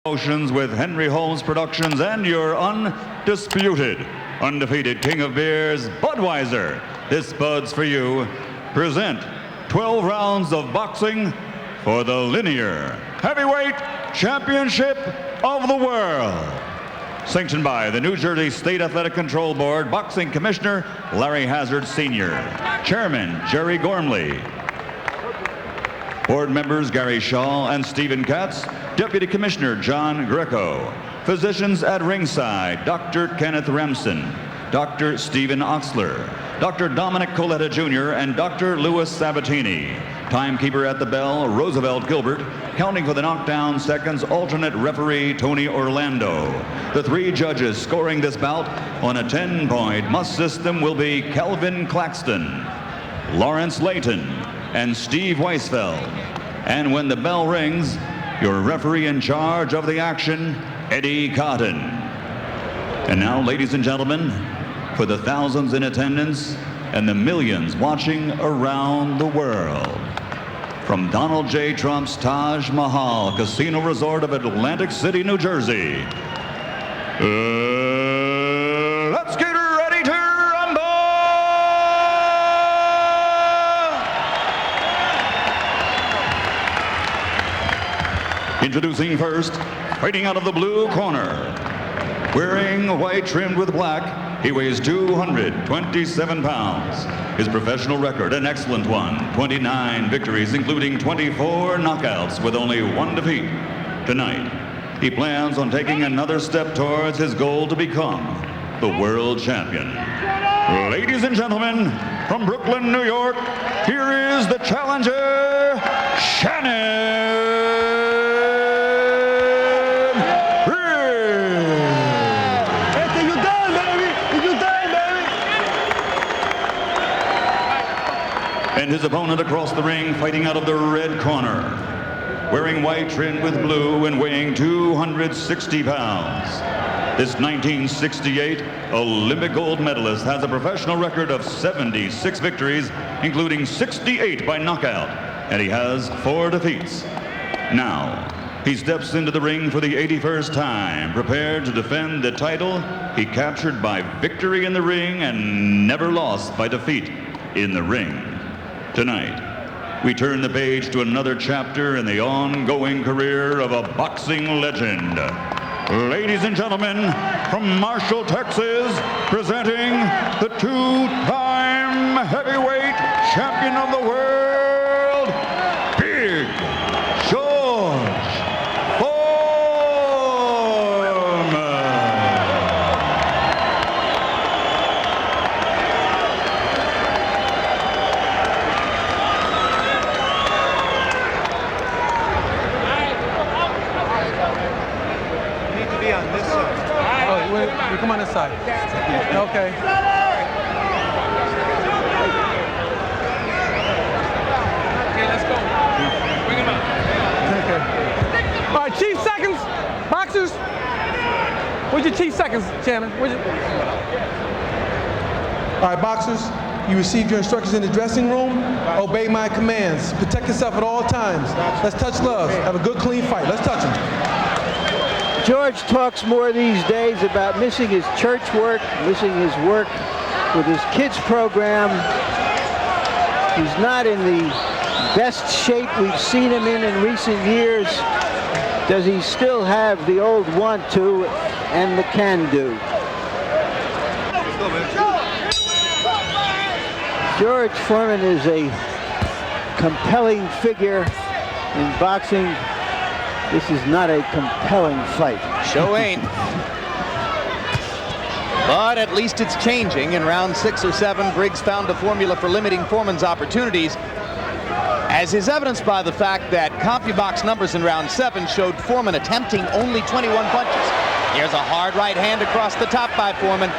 Promotions with Henry Holmes Productions and your undisputed, undefeated king of beers, Budweiser. This Bud's for you. Present 12 rounds of boxing for the linear heavyweight championship of the world. Sanctioned by the New Jersey State Athletic Control Board, Boxing Commissioner Larry Hazard Sr., Chairman Jerry Gormley, Board members Gary Shaw and Stephen Katz, Deputy Commissioner John Greco, physicians at ringside, Dr. Kenneth Remsen, Dr. Stephen Oxler, Dr. Dominic Coletta Jr., and Dr. Louis Sabatini. Timekeeper at the bell, Roosevelt Gilbert. Counting for the knockdown seconds, alternate referee Tony Orlando. The three judges scoring this bout on a 10-point must system will be Kelvin Claxton, Lawrence Layton, and Steve Weisfeld. And when the bell rings, your referee in charge of the action, Eddie Cotton. And now, ladies and gentlemen, for the thousands in attendance and the millions watching around the world, from Donald J. Trump's Taj Mahal Casino Resort of Atlantic City, New Jersey, let's get ready to rumble! Introducing first, fighting out of the blue corner, wearing white trimmed with black, he weighs 227 pounds. His professional record, an excellent one, 29 victories, including 24 knockouts with only one defeat. Tonight, he plans on taking another step towards his goal to become the world champion. Ladies and gentlemen, from Brooklyn, New York, here is the challenger, Shannon. And his opponent across the ring, fighting out of the red corner, wearing white trimmed with blue and weighing 260 pounds. This 1968 Olympic gold medalist has a professional record of 76 victories, including 68 by knockout, and he has 4 defeats. Now, he steps into the ring for the 81st time, prepared to defend the title he captured by victory in the ring and never lost by defeat in the ring. Tonight, we turn the page to another chapter in the ongoing career of a boxing legend. Ladies and gentlemen, from Marshall, Texas, presenting the 2-time heavyweight champion of the world, Big George Foreman. You come on this side. Okay. Okay, let's go. Bring him up. Okay. All right, chief seconds. Boxers. Where's your chief seconds, Shannon? All right, boxers. You received your instructions in the dressing room. Obey my commands. Protect yourself at all times. Let's touch gloves. Have a good, clean fight. Let's touch them. George talks more these days about missing his church work, missing his work with his kids program. He's not in the best shape we've seen him in recent years. Does he still have the old want to and the can do? George Foreman is a compelling figure in boxing. This is not a compelling fight. Show ain't. But at least it's changing. In round 6 or 7, Briggs found a formula for limiting Foreman's opportunities, as is evidenced by the fact that CompuBox numbers in round 7 showed Foreman attempting only 21 punches. Here's a hard right hand across the top by Foreman.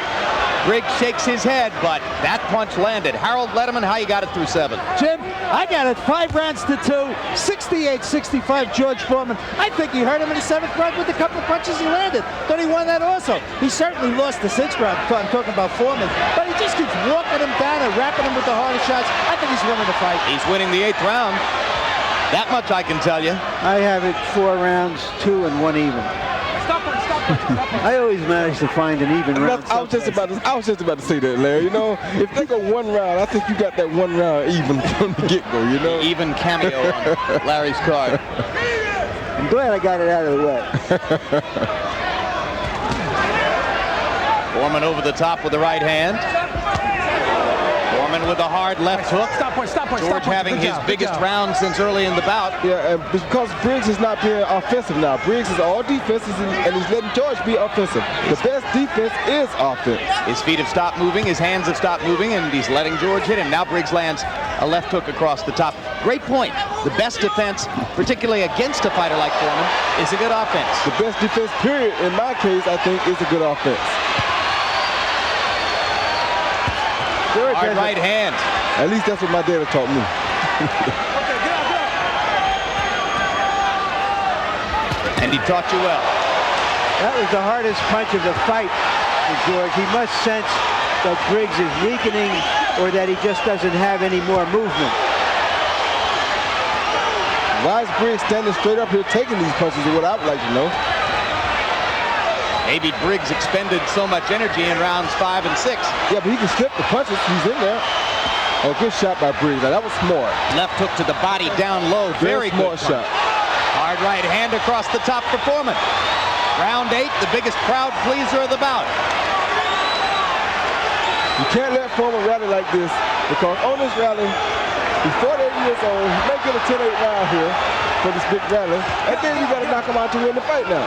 Briggs shakes his head, but that punch landed. Harold Letterman, how you got it through 7? Jim, I got it 5 rounds to 2, 68-65 George Foreman. I think he hurt him in the 7th round with a couple of punches he landed. Thought he won that also. He certainly lost the 6th round, I'm talking about Foreman, but he just keeps walking him down and wrapping him with the harder shots. I think he's winning the fight. He's winning the 8th round. That much I can tell you. I have it 4 rounds, 2 and 1 even. Stop it. I always manage to find an even round. I was just about to say that, Larry. You know, if they go 1 round, I think you got that 1 round even from the get-go, you know? Even cameo on Larry's card. I'm glad I got it out of the way. Foreman over the top with the right hand. Foreman with a hard left hook. Stop point. George having his biggest round since early in the bout. Yeah, because Briggs is not being offensive now. Briggs is all defenses, and he's letting George be offensive. The best defense is offense. His feet have stopped moving, his hands have stopped moving, and he's letting George hit him. Now Briggs lands a left hook across the top. Great point. The best defense, particularly against a fighter like Foreman, is a good offense. The best defense, period, in my case, I think, is a good offense. Hard right hand. At least that's what my dad taught me. And he taught you well. That was the hardest punch of the fight for George. He must sense that Briggs is weakening or that he just doesn't have any more movement. Why is Briggs standing straight up here taking these punches is what I would like to know. Maybe Briggs expended so much energy in rounds 5 and 6. Yeah, but he can slip the punches. He's in there. Oh, good shot by Briggs. Now, that was smart. Left hook to the body down low. Very smart good shot. Hard right hand across the top for Foreman. Round 8, the biggest crowd pleaser of the bout. You can't let Foreman rally like this because on this rally, he's 48 years old. He may get a 10-8 round here for this big rally. And then you got to knock him out to win the fight now.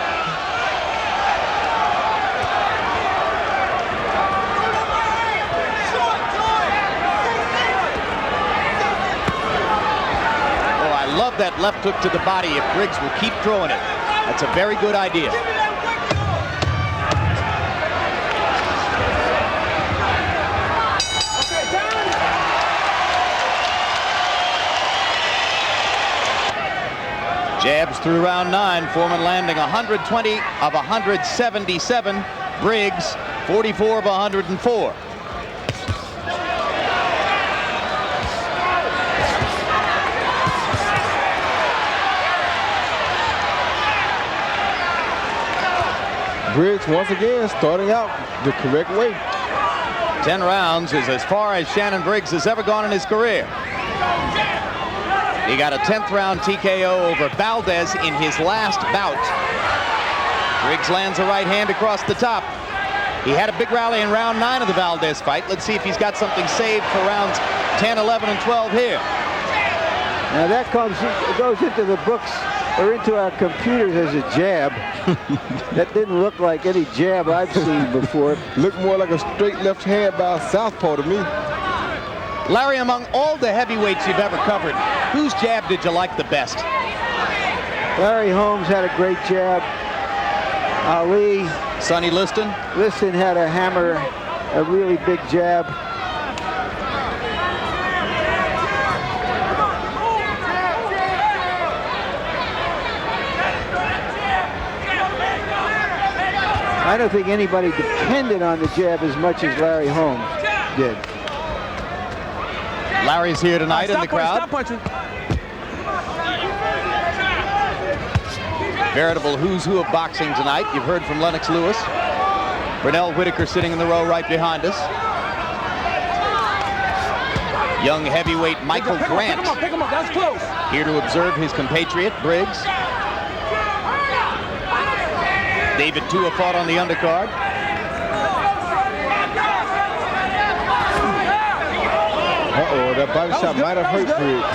Love that left hook to the body if Briggs will keep throwing it. That's a very good idea. Jabs through round 9. Foreman landing 120 of 177. Briggs 44 of 104. Briggs, once again, starting out the correct way. 10 rounds is as far as Shannon Briggs has ever gone in his career. He got a 10th round TKO over Valdez in his last bout. Briggs lands a right hand across the top. He had a big rally in round 9 of the Valdez fight. Let's see if he's got something saved for rounds 10, 11, and 12 here. Now that goes into the books or into our computers as a jab. That didn't look like any jab I've seen before. Looked more like a straight left hand by a southpaw to me. Larry, among all the heavyweights you've ever covered, whose jab did you like the best? Larry Holmes had a great jab. Ali. Sonny Liston? Liston had a hammer, a really big jab. I don't think anybody depended on the jab as much as Larry Holmes did. Larry's here tonight in the crowd. Stop punching. Veritable who's who of boxing tonight. You've heard from Lennox Lewis. Brunell Whitaker sitting in the row right behind us. Young heavyweight Michael Grant Pick him up. That's close. here to observe his compatriot Briggs. David Tua fought on the undercard. Uh-oh, that body shot might have hurt Briggs.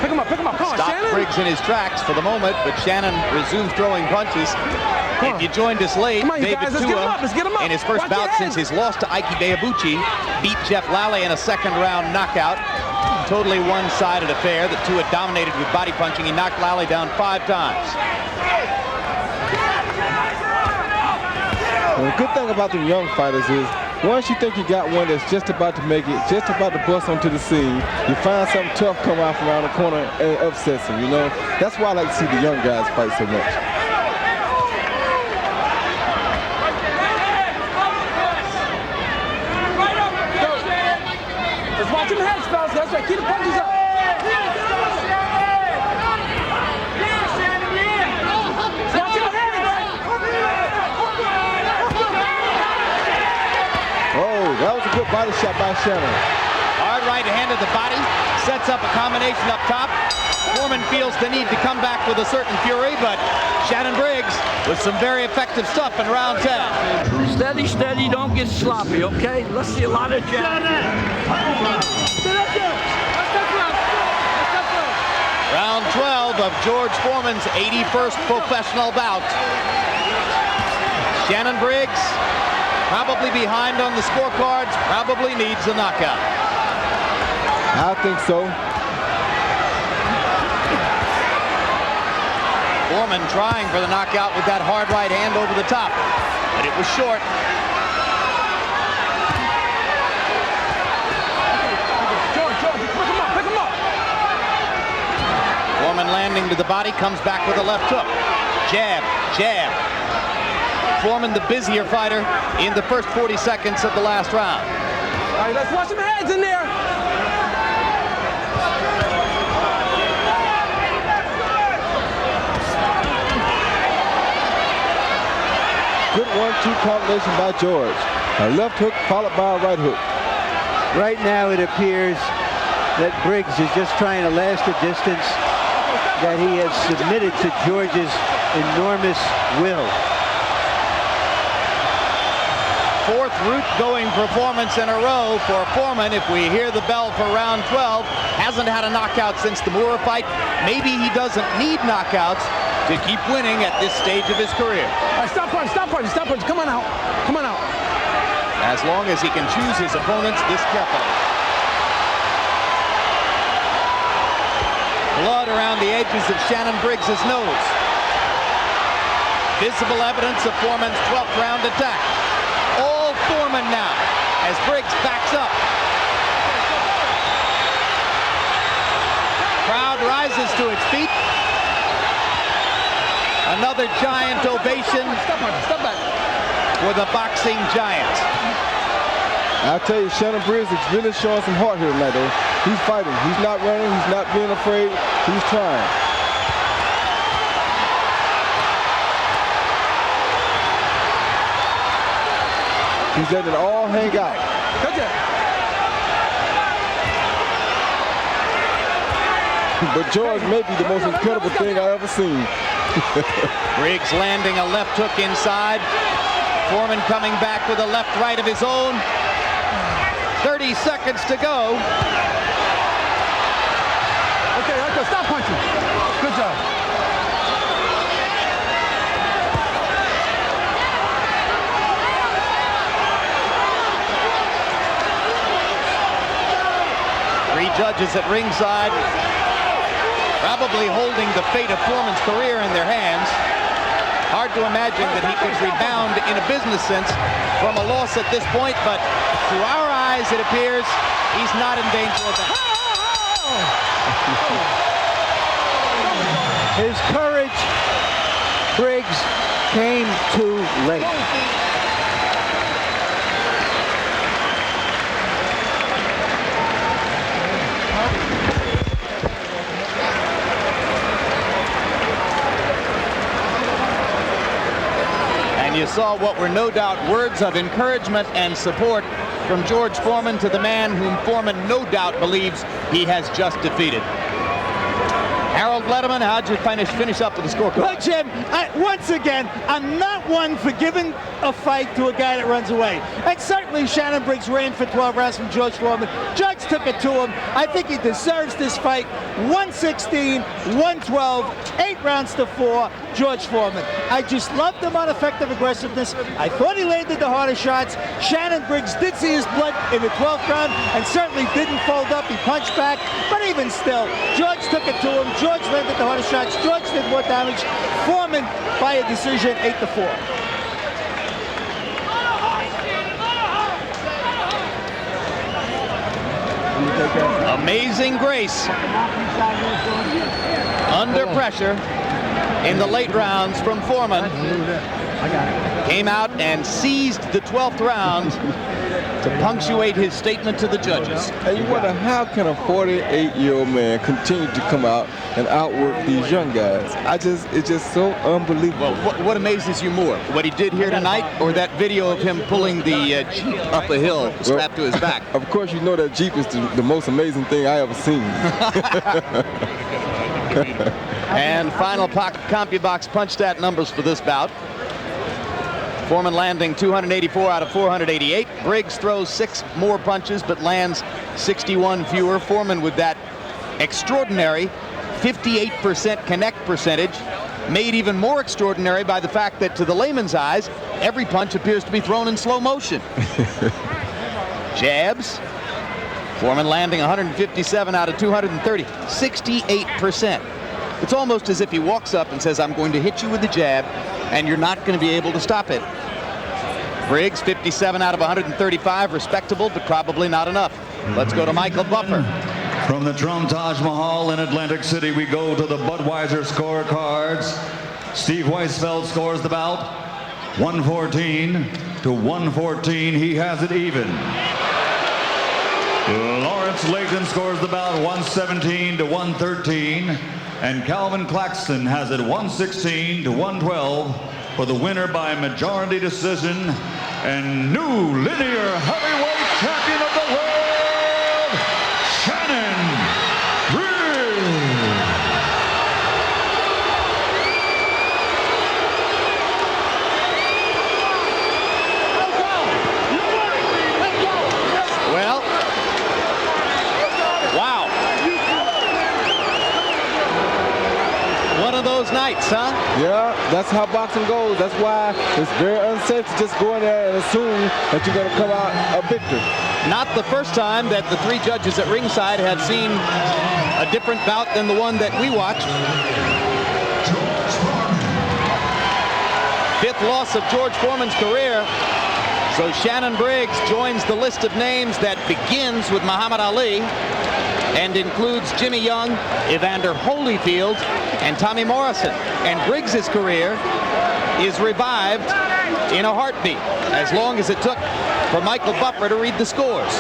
Pick him up. Come on, Stopped Shannon. Briggs in his tracks for the moment, but Shannon resumes throwing punches. If you joined us late, Come on, you David guys, let's get him up, let's get him up. Tua, in his first Watch bout your since hands. his loss to Ike Deabuchi, beat Jeff Lally in a second-round knockout. Totally one-sided affair that Tua dominated with body punching. He knocked Lally down 5 times. Well, the good thing about the young fighters is once you think you got one that's just about to make it, just about to bust onto the scene, you find something tough come out from around the corner and it upsets them, you know? That's why I like to see the young guys fight so much. Just watch him heads, fellas. That's right. Keep the punches up. a good body shot by Shannon. Hard right hand to the body, sets up a combination up top. Foreman feels the need to come back with a certain fury, but Shannon Briggs with some very effective stuff in round 10. Steady, steady, don't get sloppy, okay? Let's see a lot of jab. Round 12 of George Foreman's 81st professional bout. Shannon Briggs, probably behind on the scorecards, probably needs a knockout. I think so. Foreman trying for the knockout with that hard right hand over the top, but it was short. Pick him up. Foreman landing to the body, comes back with a left hook. Jab, jab. Foreman the busier fighter in the first 40 seconds of the last round. All right, let's watch some heads in there. Good 1-2 combination by George. A left hook followed by a right hook. Right now it appears that Briggs is just trying to last the distance, that he has submitted to George's enormous will. Fourth root-going performance in a row for Foreman. If we hear the bell for round 12, hasn't had a knockout since the Moore fight. Maybe he doesn't need knockouts to keep winning at this stage of his career. All right, stop punch. Come on out. As long as he can choose his opponents this carefully. Blood around the edges of Shannon Briggs' nose. Visible evidence of Foreman's 12th round attack. All Foreman now as Briggs backs up. Crowd rises to its feet. Another giant ovation Step back. for the boxing giant. I tell you, Shannon Briggs is really showing some heart here tonight, though. He's fighting. He's not running. He's not being afraid. He's trying. He's letting it all hang out. Good job. But George may be the most incredible thing I've ever seen. Briggs landing a left hook inside. Foreman coming back with a left right of his own. 30 seconds to go. Okay, stop punching. Good job. Three judges at ringside, probably holding the fate of Foreman's career in their hands. Hard to imagine that he could rebound in a business sense from a loss at this point, but to our eyes, it appears he's not in danger of that. His courage, Briggs, came too late. And you saw what were no doubt words of encouragement and support from George Foreman to the man whom Foreman no doubt believes he has just defeated. Harold Letterman, how'd you finish up with the scorecard? Well, Jim, once again, I'm not one for giving a fight to a guy that runs away. And certainly Shannon Briggs ran for 12 rounds from George Foreman. Judge took it to him. I think he deserves this fight. 116, 112, 8 rounds to 4, George Foreman. I just loved him on effective aggressiveness. I thought he landed the harder shots. Shannon Briggs did see his blood in the 12th round and certainly didn't fold up. He punched back, but even still, George took it to him. George landed the harder shots. George did more damage. Foreman by a decision, 8-4. Amazing grace under pressure in the late rounds from Foreman. Came out and seized the 12th round to punctuate his statement to the judges. And you wonder, how can a 48-year-old man continue to come out and outwork these young guys? It's just so unbelievable. Well, what amazes you more? What he did here tonight, or that video of him pulling the Jeep up a hill strapped to his back? Of course, you know that Jeep is the most amazing thing I ever seen. And final CompuBox punch stat numbers for this bout. Foreman landing 284 out of 488. Briggs throws 6 more punches but lands 61 fewer. Foreman with that extraordinary 58% connect percentage, made even more extraordinary by the fact that to the layman's eyes, every punch appears to be thrown in slow motion. Jabs. Foreman landing 157 out of 230, 68%. It's almost as if he walks up and says, I'm going to hit you with the jab, and you're not going to be able to stop it. Briggs, 57 out of 135, respectable, but probably not enough. Let's go to Michael Buffer. From the Trump Taj Mahal in Atlantic City, we go to the Budweiser scorecards. Steve Weisfeld scores the bout 114 to 114. He has it even. Lawrence Layton scores the bout 117 to 113. And Calvin Claxton has it 116 to 112 for the winner by majority decision and new linear heavyweight champion of the world, Shannon Briggs. Well, wow. One of those nights, huh? Yeah, that's how boxing goes. That's why it's very unsafe to just go in there and assume that you're going to come out a victor. Not the first time that the 3 judges at ringside had seen a different bout than the one that we watched. 5th loss of George Foreman's career. So Shannon Briggs joins the list of names that begins with Muhammad Ali and includes Jimmy Young, Evander Holyfield, and Tommy Morrison. And Briggs' career is revived in a heartbeat, as long as it took for Michael Buffer to read the scores.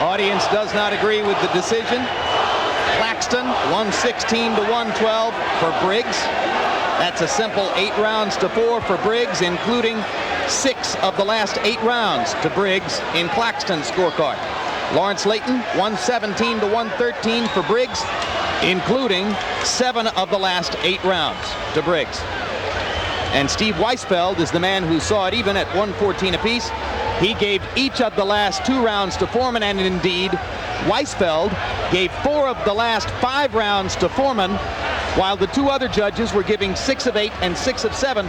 Audience does not agree with the decision. Claxton, 116 to 112 for Briggs. That's a simple 8 rounds to 4 for Briggs, including 6 of the last 8 rounds to Briggs in Claxton's scorecard. Lawrence Layton, 117 to 113 for Briggs, including 7 of the last 8 rounds to Briggs. And Steve Weisfeld is the man who saw it even at 114 apiece. He gave each of the last 2 rounds to Foreman, and indeed, Weisfeld gave 4 of the last 5 rounds to Foreman, while the 2 other judges were giving 6 of 8 and 6 of 7